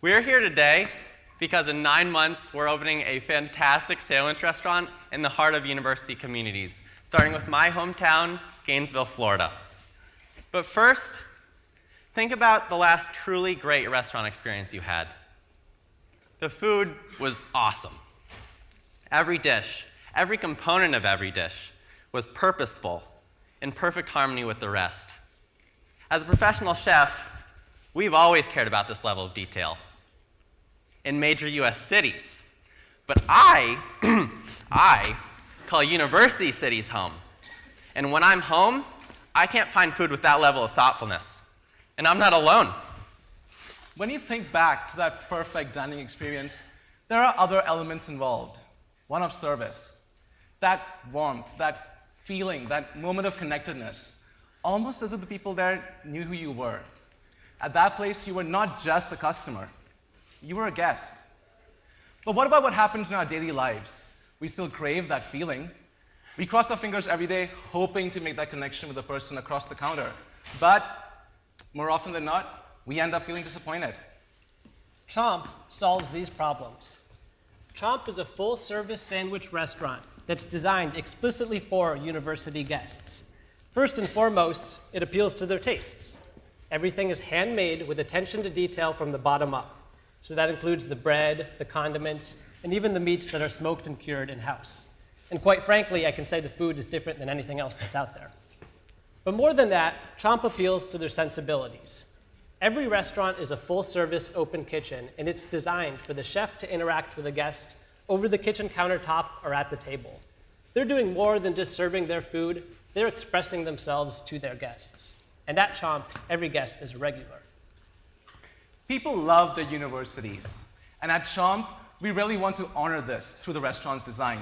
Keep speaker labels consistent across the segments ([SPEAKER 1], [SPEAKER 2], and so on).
[SPEAKER 1] We're here today because in 9 months, we're opening a fantastic sandwich restaurant in the heart of university communities, starting with my hometown, Gainesville, Florida. But first, think about the last truly great restaurant experience you had. The food was awesome. Every dish, every component of every dish was purposeful, in perfect harmony with the rest. As a professional chef, we've always cared about this level of detail in major US cities. But I call university cities home. And when I'm home, I can't find food with that level of thoughtfulness. And I'm not alone.
[SPEAKER 2] When you think back to that perfect dining experience, there are other elements involved. One of service. That warmth, that feeling, that moment of connectedness, almost as if the people there knew who you were. At that place, you were not just a customer. You were a guest. But what about what happens in our daily lives? We still crave that feeling. We cross our fingers every day, hoping to make that connection with the person across the counter. But more often than not, we end up feeling disappointed.
[SPEAKER 3] Chomp solves these problems. Chomp is a full-service sandwich restaurant that's designed explicitly for university guests. First and foremost, it appeals to their tastes. Everything is handmade with attention to detail from the bottom up. So that includes the bread, the condiments, and even the meats that are smoked and cured in-house. And quite frankly, I can say the food is different than anything else that's out there. But more than that, Chomp appeals to their sensibilities. Every restaurant is a full-service open kitchen, and it's designed for the chef to interact with a guest over the kitchen countertop or at the table. They're doing more than just serving their food. They're expressing themselves to their guests. And at Chomp, every guest is a regular.
[SPEAKER 2] People love their universities, and at Chomp, we really want to honor this through the restaurant's design.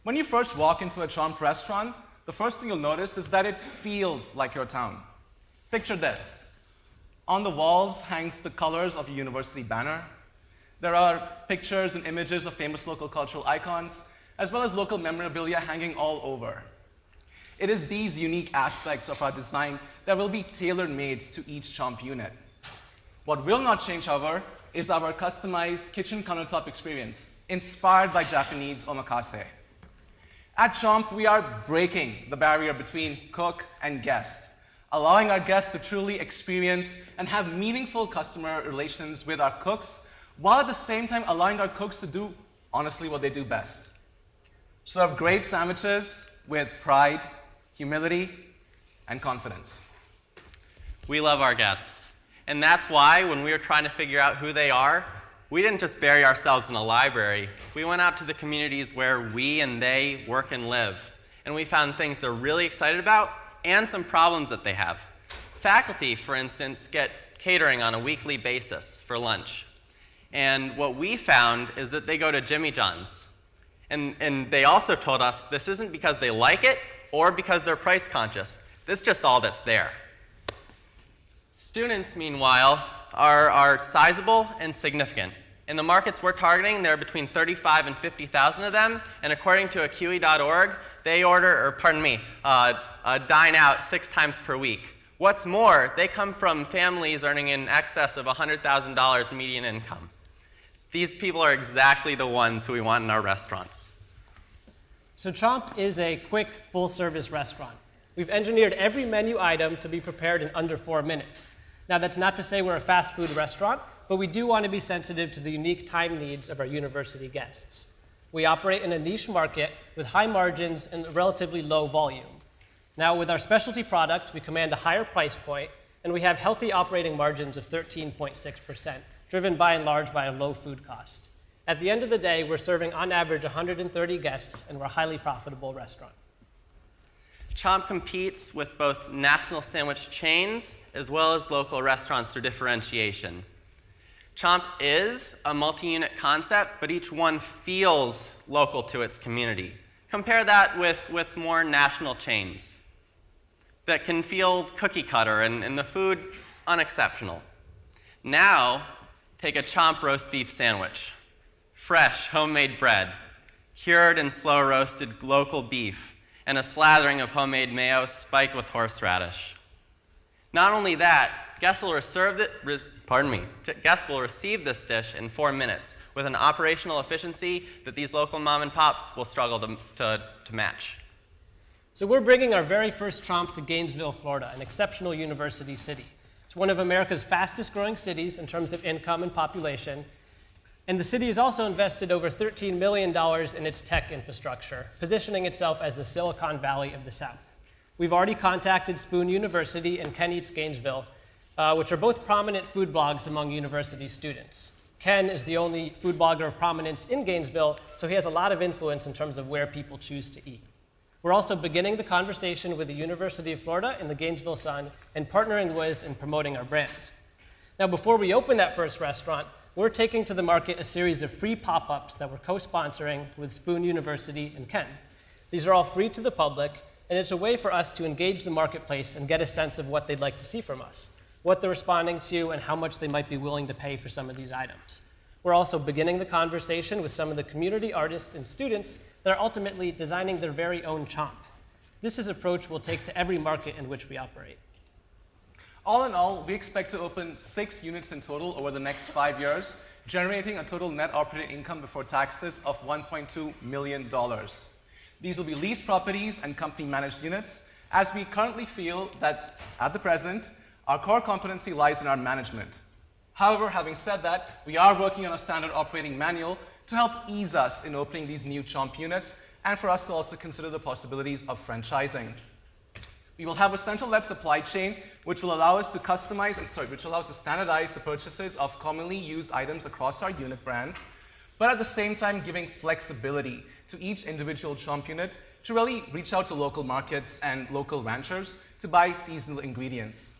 [SPEAKER 2] When you first walk into a Chomp restaurant, the first thing you'll notice is that it feels like your town. Picture this. On the walls hangs the colors of a university banner. There are pictures and images of famous local cultural icons, as well as local memorabilia hanging all over. It is these unique aspects of our design that will be tailor-made to each Chomp unit. What will not change, however, is our customized kitchen countertop experience, inspired by Japanese omakase. At Chomp, we are breaking the barrier between cook and guest, allowing our guests to truly experience and have meaningful customer relations with our cooks, while at the same time allowing our cooks to do, honestly, what they do best. Serve great sandwiches with pride, humility, and confidence.
[SPEAKER 1] We love our guests. And that's why when we were trying to figure out who they are, we didn't just bury ourselves in a library. We went out to the communities where we and they work and live. And we found things they're really excited about and some problems that they have. Faculty, for instance, get catering on a weekly basis for lunch. And what we found is that they go to Jimmy John's. And they also told us this isn't because they like it or because they're price conscious. This is just all that's there. Students, meanwhile, are sizable and significant. In the markets we're targeting, there are between 35 and 50,000 of them, and according to AQE.org, they dine out 6 times per week. What's more, they come from families earning in excess of $100,000 median income. These people are exactly the ones who we want in our restaurants.
[SPEAKER 3] So Chomp is a quick, full-service restaurant. We've engineered every menu item to be prepared in under 4 minutes. Now, that's not to say we're a fast food restaurant, but we do want to be sensitive to the unique time needs of our university guests. We operate in a niche market with high margins and a relatively low volume. Now, with our specialty product, we command a higher price point, and we have healthy operating margins of 13.6%, driven by and large by a low food cost. At the end of the day, we're serving on average 130 guests, and we're a highly profitable restaurant.
[SPEAKER 1] Chomp competes with both national sandwich chains as well as local restaurants through differentiation. Chomp is a multi-unit concept, but each one feels local to its community. Compare that with more national chains that can feel cookie cutter and the food unexceptional. Now, take a Chomp roast beef sandwich. Fresh, homemade bread, cured and slow roasted local beef, and a slathering of homemade mayo spiked with horseradish. Not only that, guests will receive this dish in 4 minutes with an operational efficiency that these local mom and pops will struggle to match.
[SPEAKER 3] So we're bringing our very first Chomp to Gainesville, Florida, an exceptional university city. It's one of America's fastest growing cities in terms of income and population. And the city has also invested over $13 million in its tech infrastructure, positioning itself as the Silicon Valley of the South. We've already contacted Spoon University and Ken Eats Gainesville, which are both prominent food blogs among university students. Ken is the only food blogger of prominence in Gainesville, so he has a lot of influence in terms of where people choose to eat. We're also beginning the conversation with the University of Florida and the Gainesville Sun and partnering with and promoting our brand. Now, before we open that first restaurant, we're taking to the market a series of free pop-ups that we're co-sponsoring with Spoon University and Ken. These are all free to the public, and it's a way for us to engage the marketplace and get a sense of what they'd like to see from us, what they're responding to, and how much they might be willing to pay for some of these items. We're also beginning the conversation with some of the community artists and students that are ultimately designing their very own Chomp. This is an approach we'll take to every market in which we operate.
[SPEAKER 2] All in all, we expect to open 6 units in total over the next 5 years, generating a total net operating income before taxes of $1.2 million. These will be leased properties and company-managed units, as we currently feel that, at the present, our core competency lies in our management. However, having said that, we are working on a standard operating manual to help ease us in opening these new Chomp units, and for us to also consider the possibilities of franchising. We will have a central-led supply chain which will allow us to standardize the purchases of commonly used items across our unit brands, but at the same time giving flexibility to each individual Chomp unit to really reach out to local markets and local ranchers to buy seasonal ingredients.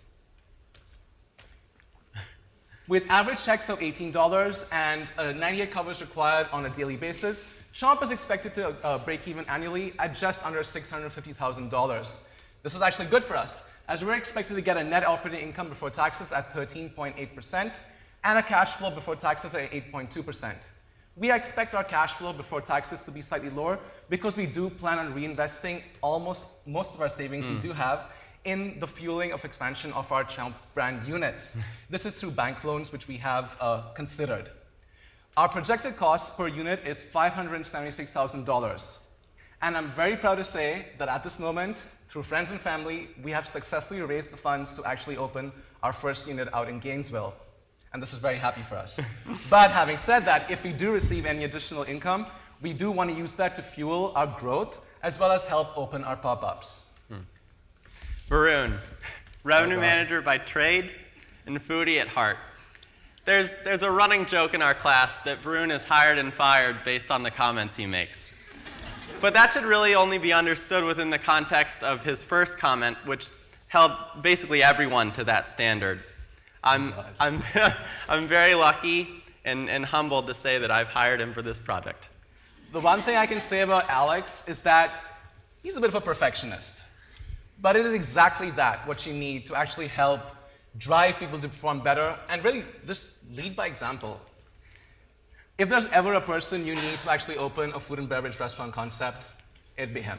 [SPEAKER 2] With average checks of $18 and 98 covers required on a daily basis, Chomp is expected to break even annually at just under $650,000. This is actually good for us, as we're expected to get a net operating income before taxes at 13.8% and a cash flow before taxes at 8.2%. We expect our cash flow before taxes to be slightly lower because we do plan on reinvesting most of our savings we do have in the fueling of expansion of our Chomp brand units. This is through bank loans, which we have considered. Our projected cost per unit is $576,000. And I'm very proud to say that at this moment, through friends and family, we have successfully raised the funds to actually open our first unit out in Gainesville. And this is very happy for us. But having said that, if we do receive any additional income, we do want to use that to fuel our growth, as well as help open our pop-ups.
[SPEAKER 1] Varun, revenue manager by trade and foodie at heart. There's a running joke in our class that Varun is hired and fired based on the comments he makes. But that should really only be understood within the context of his first comment, which held basically everyone to that standard. I'm very lucky and humbled to say that I've hired him for this project.
[SPEAKER 2] The one thing I can say about Alex is that he's a bit of a perfectionist. But it is exactly that, what you need to actually help drive people to perform better and really just lead by example. If there's ever a person you need to actually open a food and beverage restaurant concept, it'd be him.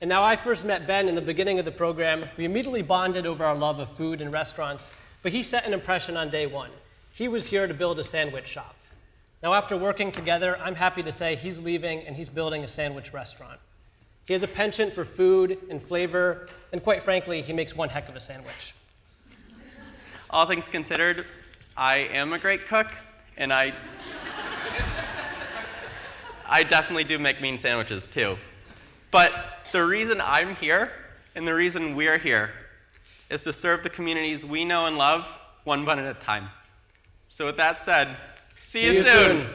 [SPEAKER 3] And now I first met Ben in the beginning of the program. We immediately bonded over our love of food and restaurants, but he set an impression on day one. He was here to build a sandwich shop. Now after working together, I'm happy to say he's leaving and he's building a sandwich restaurant. He has a penchant for food and flavor, and quite frankly, he makes one heck of a sandwich.
[SPEAKER 1] All things considered, I am a great cook, and I definitely do make mean sandwiches too. But the reason I'm here, and the reason we're here, is to serve the communities we know and love one bun at a time. So with that said, see you soon.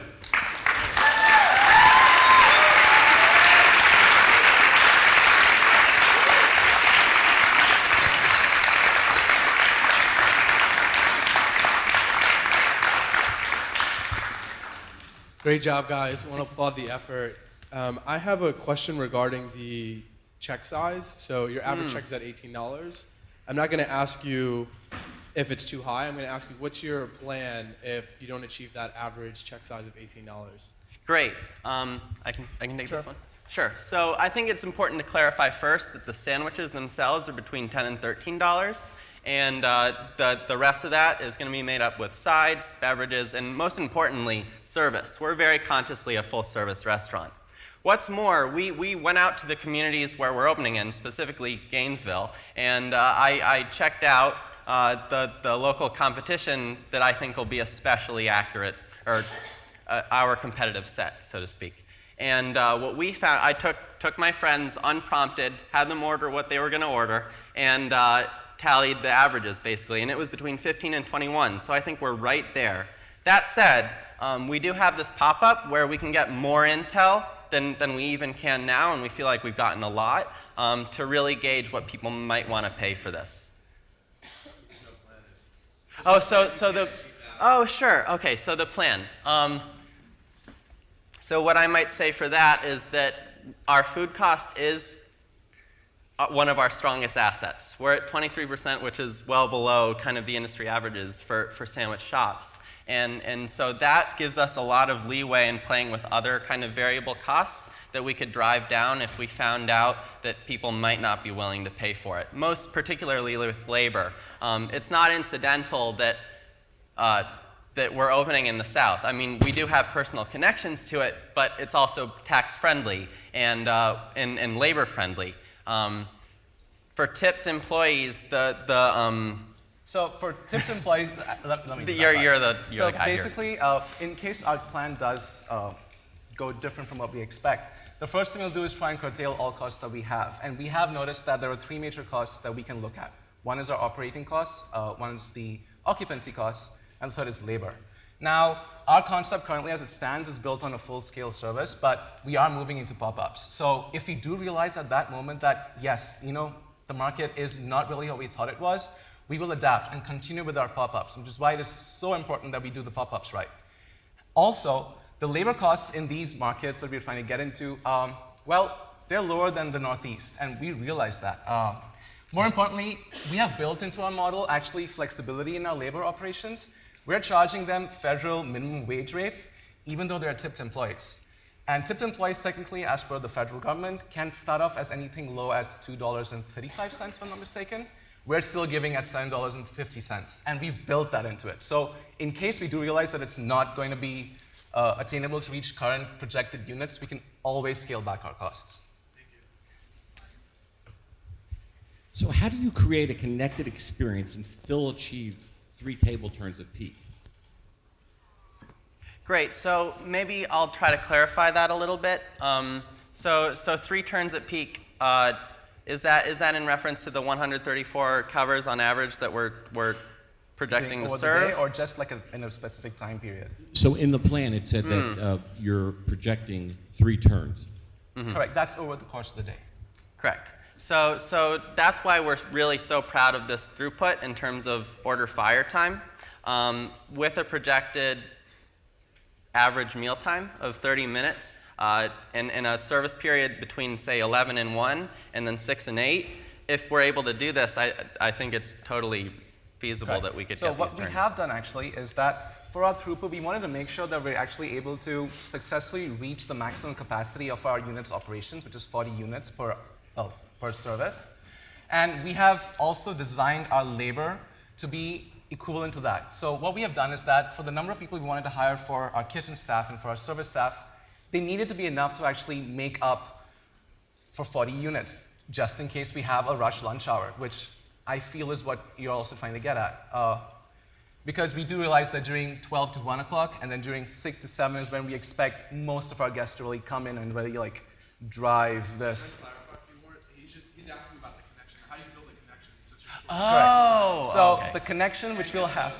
[SPEAKER 4] Great job, guys. I want to applaud the effort. I have a question regarding the check size. So your average check is at $18. I'm not going to ask you if it's too high. I'm going to ask you, what's your plan if you don't achieve that average check size of $18?
[SPEAKER 1] Great. I can take this one. Sure. So I think it's important to clarify first that the sandwiches themselves are between $10 and $13, And the rest of that is going to be made up with sides, beverages, and most importantly, service. We're very consciously a full-service restaurant. What's more, we went out to the communities where we're opening in, specifically Gainesville, and I checked out the local competition that I think will be especially accurate, or our competitive set, so to speak. And what we found, I took my friends unprompted, had them order what they were going to order, and tallied the averages, basically, and it was between 15 and 21, so I think we're right there. That said, we do have this pop-up where we can get more intel than we even can now, and we feel like we've gotten a lot to really gauge what people might want to pay for this. Oh, oh, sure. Okay, so the plan. So what I might say for that is that our food cost is one of our strongest assets. We're at 23%, which is well below kind of the industry averages for sandwich shops. And so that gives us a lot of leeway in playing with other kind of variable costs that we could drive down if we found out that people might not be willing to pay for it. Most particularly with labor. It's not incidental that we're opening in the South. I mean, we do have personal connections to it, but it's also tax-friendly and labor-friendly. For tipped employees,
[SPEAKER 2] So for tipped employees, let me
[SPEAKER 1] you're the guy
[SPEAKER 2] So
[SPEAKER 1] here.
[SPEAKER 2] basically, in case our plan does go different from what we expect, the first thing we'll do is try and curtail all costs that we have. And we have noticed that there are 3 major costs that we can look at. One is our operating costs, one is the occupancy costs, and the third is labor. Now, our concept currently as it stands is built on a full-scale service, but we are moving into pop-ups. So if we do realize at that moment that, yes, the market is not really what we thought it was, we will adapt and continue with our pop-ups, which is why it is so important that we do the pop-ups right. Also, the labor costs in these markets that we're trying to get into, well, they're lower than the Northeast, and we realize that. More importantly, we have built into our model actually flexibility in our labor operations. We're charging them federal minimum wage rates, even though they're tipped employees. And tipped employees, technically, as per the federal government, can start off as anything low as $2.35, if I'm not mistaken. We're still giving at $7.50, and we've built that into it. So in case we do realize that it's not going to be attainable to reach current projected units, we can always scale back our costs.
[SPEAKER 5] So how do you create a connected experience and still achieve 3 table turns at peak?
[SPEAKER 1] Great, so maybe I'll try to clarify that a little bit. So 3 turns at peak, is that in reference to the 134 covers on average that we're projecting to serve?
[SPEAKER 2] The day, or just like in a specific time period?
[SPEAKER 5] So in the plan, it said that you're projecting 3 turns.
[SPEAKER 2] Mm-hmm. Correct, that's over the course of the day.
[SPEAKER 1] Correct. So that's why we're really so proud of this throughput in terms of order fire time. With a projected average meal time of 30 minutes and a service period between, say, 11 and 1 and then 6 and 8, if we're able to do this, I think it's totally feasible that we could get these turns.
[SPEAKER 2] So what we have done actually is that for our throughput, we wanted to make sure that we're actually able to successfully reach the maximum capacity of our units operations, which is 40 units per service. And we have also designed our labor to be equivalent to that. So what we have done is that for the number of people we wanted to hire for our kitchen staff and for our service staff, they needed to be enough to actually make up for 40 units, just in case we have a rush lunch hour, which I feel is what you're also trying to get at. Because we do realize that during 12 to 1 o'clock and then during 6 to 7 is when we expect most of our guests to really come in and really drive this.
[SPEAKER 4] He's asking about the connection. How do you build a connection in such a short
[SPEAKER 1] Oh,
[SPEAKER 2] So
[SPEAKER 1] okay.
[SPEAKER 2] the connection which we'll have,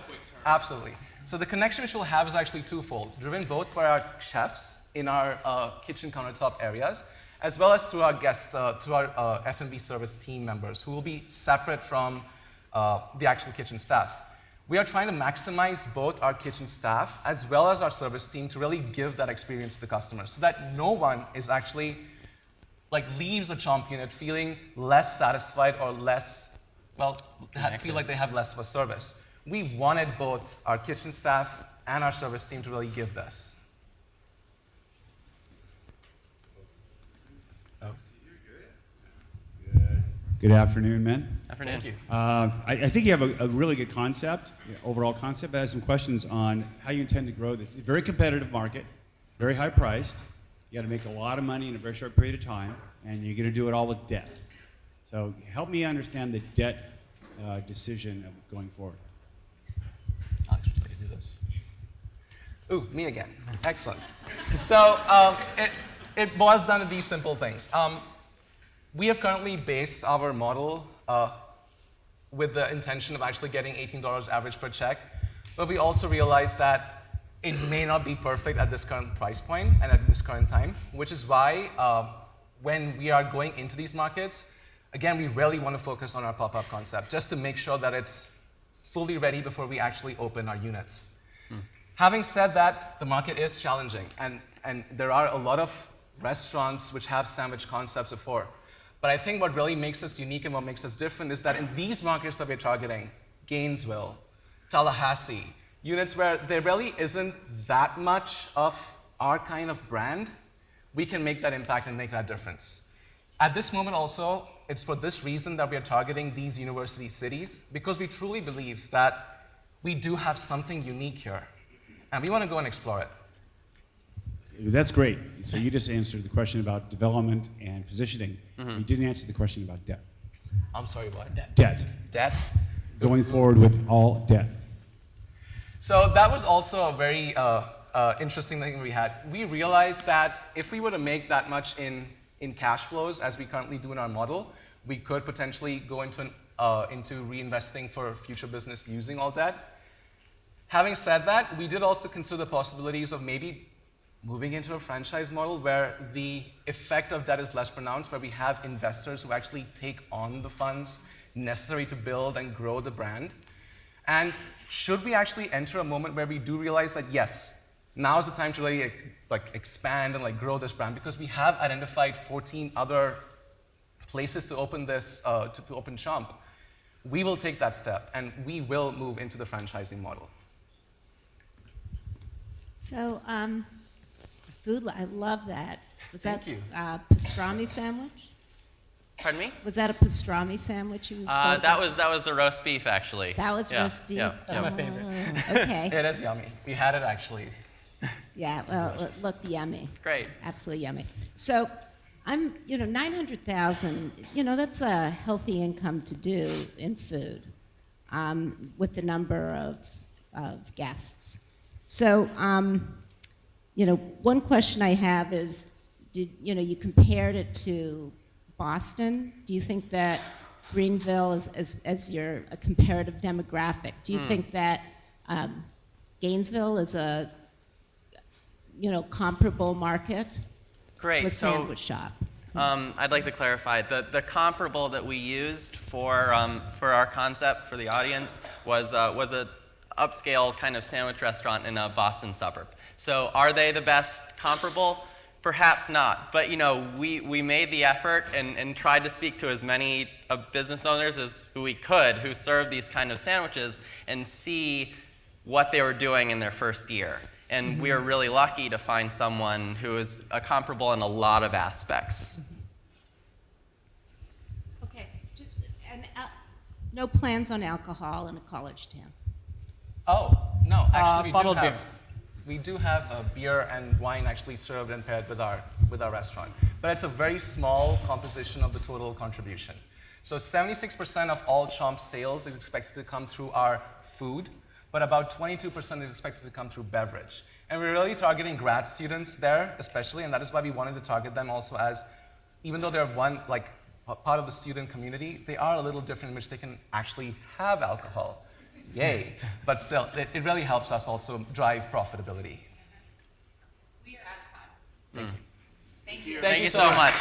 [SPEAKER 2] absolutely. So the connection which we'll have is actually twofold, driven both by our chefs in our kitchen countertop areas, as well as through our guests, through our F&B service team members, who will be separate from the actual kitchen staff. We are trying to maximize both our kitchen staff as well as our service team to really give that experience to the customers, so that no one is actually leaves a Chomp unit feeling less satisfied or less, feel like they have less of a service. We wanted both our kitchen staff and our service team to really give this.
[SPEAKER 4] Good.
[SPEAKER 6] Good afternoon, men.
[SPEAKER 1] Afternoon.
[SPEAKER 2] Thank you.
[SPEAKER 6] I think you have a really good concept, overall concept. But I have some questions on how you intend to grow this. It's a very competitive market, very high priced. You got to make a lot of money in a very short period of time, and you're going to do it all with debt. So help me understand the debt decision of going forward.
[SPEAKER 2] Alex, would you like to do this? Ooh, me again. Excellent. So it boils down to these simple things. We have currently based our model with the intention of actually getting $18 average per check, but we also realize that it may not be perfect at this current price point and at this current time, which is why when we are going into these markets, again, we really want to focus on our pop-up concept just to make sure that it's fully ready before we actually open our units. Having said that, the market is challenging, and there are a lot of restaurants which have sandwich concepts before. But I think what really makes us unique and what makes us different is that in these markets that we're targeting, Gainesville, Tallahassee, units where there really isn't that much of our kind of brand, we can make that impact and make that difference. At this moment also, it's for this reason that we are targeting these university cities, because we truly believe that we do have something unique here, and we want to go and explore it.
[SPEAKER 6] That's great. So you just answered the question about development and positioning. You didn't answer the question about debt.
[SPEAKER 2] I'm sorry, what?
[SPEAKER 6] Debt.
[SPEAKER 2] Debt?
[SPEAKER 6] Going forward with all debt.
[SPEAKER 2] So that was also a very interesting thing we had. We realized that if we were to make that much in cash flows, as we currently do in our model, we could potentially go into reinvesting for future business using all debt. Having said that, we did also consider the possibilities of maybe moving into a franchise model where the effect of that is less pronounced, where we have investors who actually take on the funds necessary to build and grow the brand. And should we actually enter a moment where we do realize that, yes, now is the time to really expand and grow this brand, because we have identified 14 other places to open this, to open Chomp, we will take that step and we will move into the franchising model.
[SPEAKER 7] So, food, I love that. Was
[SPEAKER 2] Thank
[SPEAKER 7] that
[SPEAKER 2] you.
[SPEAKER 7] pastrami sandwich?
[SPEAKER 1] Pardon me?
[SPEAKER 7] Was that a pastrami sandwich?
[SPEAKER 1] That was the roast beef, actually.
[SPEAKER 7] That was
[SPEAKER 1] Yeah,
[SPEAKER 7] roast beef?
[SPEAKER 1] yeah,
[SPEAKER 3] That's
[SPEAKER 1] yeah.
[SPEAKER 3] my favorite.
[SPEAKER 7] Oh, okay.
[SPEAKER 2] It is yummy. We had it actually.
[SPEAKER 7] Yeah, well, it looked yummy.
[SPEAKER 1] Great.
[SPEAKER 7] Absolutely yummy. So, I'm, 900,000, that's a healthy income to do in food with the number of guests. So, one question I have is, you compared it to Boston. Do you think that Greenville, as your a comparative demographic, do you think that Gainesville is a, comparable market
[SPEAKER 1] Great.
[SPEAKER 7] with
[SPEAKER 1] So,
[SPEAKER 7] sandwich shop?
[SPEAKER 1] I'd like to clarify the comparable that we used for our concept for the audience was a upscale kind of sandwich restaurant in a Boston suburb. So are they the best comparable? Perhaps not. But we made the effort and tried to speak to as many business owners as who we could who served these kind of sandwiches and see what they were doing in their first year. And we are really lucky to find someone who is comparable in a lot of aspects.
[SPEAKER 7] Okay, no plans on alcohol in a college town?
[SPEAKER 2] Oh, no, actually
[SPEAKER 3] Bottled beer.
[SPEAKER 2] we do have beer and wine actually served and paired with our restaurant. But it's a very small composition of the total contribution. So 76% of all Chomp sales is expected to come through our food, but about 22% is expected to come through beverage. And we're really targeting grad students there, especially, and that is why we wanted to target them also as, even though they're part of the student community, they are a little different in which they can actually have alcohol. Yay. But still, it really helps us also drive profitability.
[SPEAKER 8] We are out of time.
[SPEAKER 2] Thank you.
[SPEAKER 8] Thank you.
[SPEAKER 1] Thank you so much.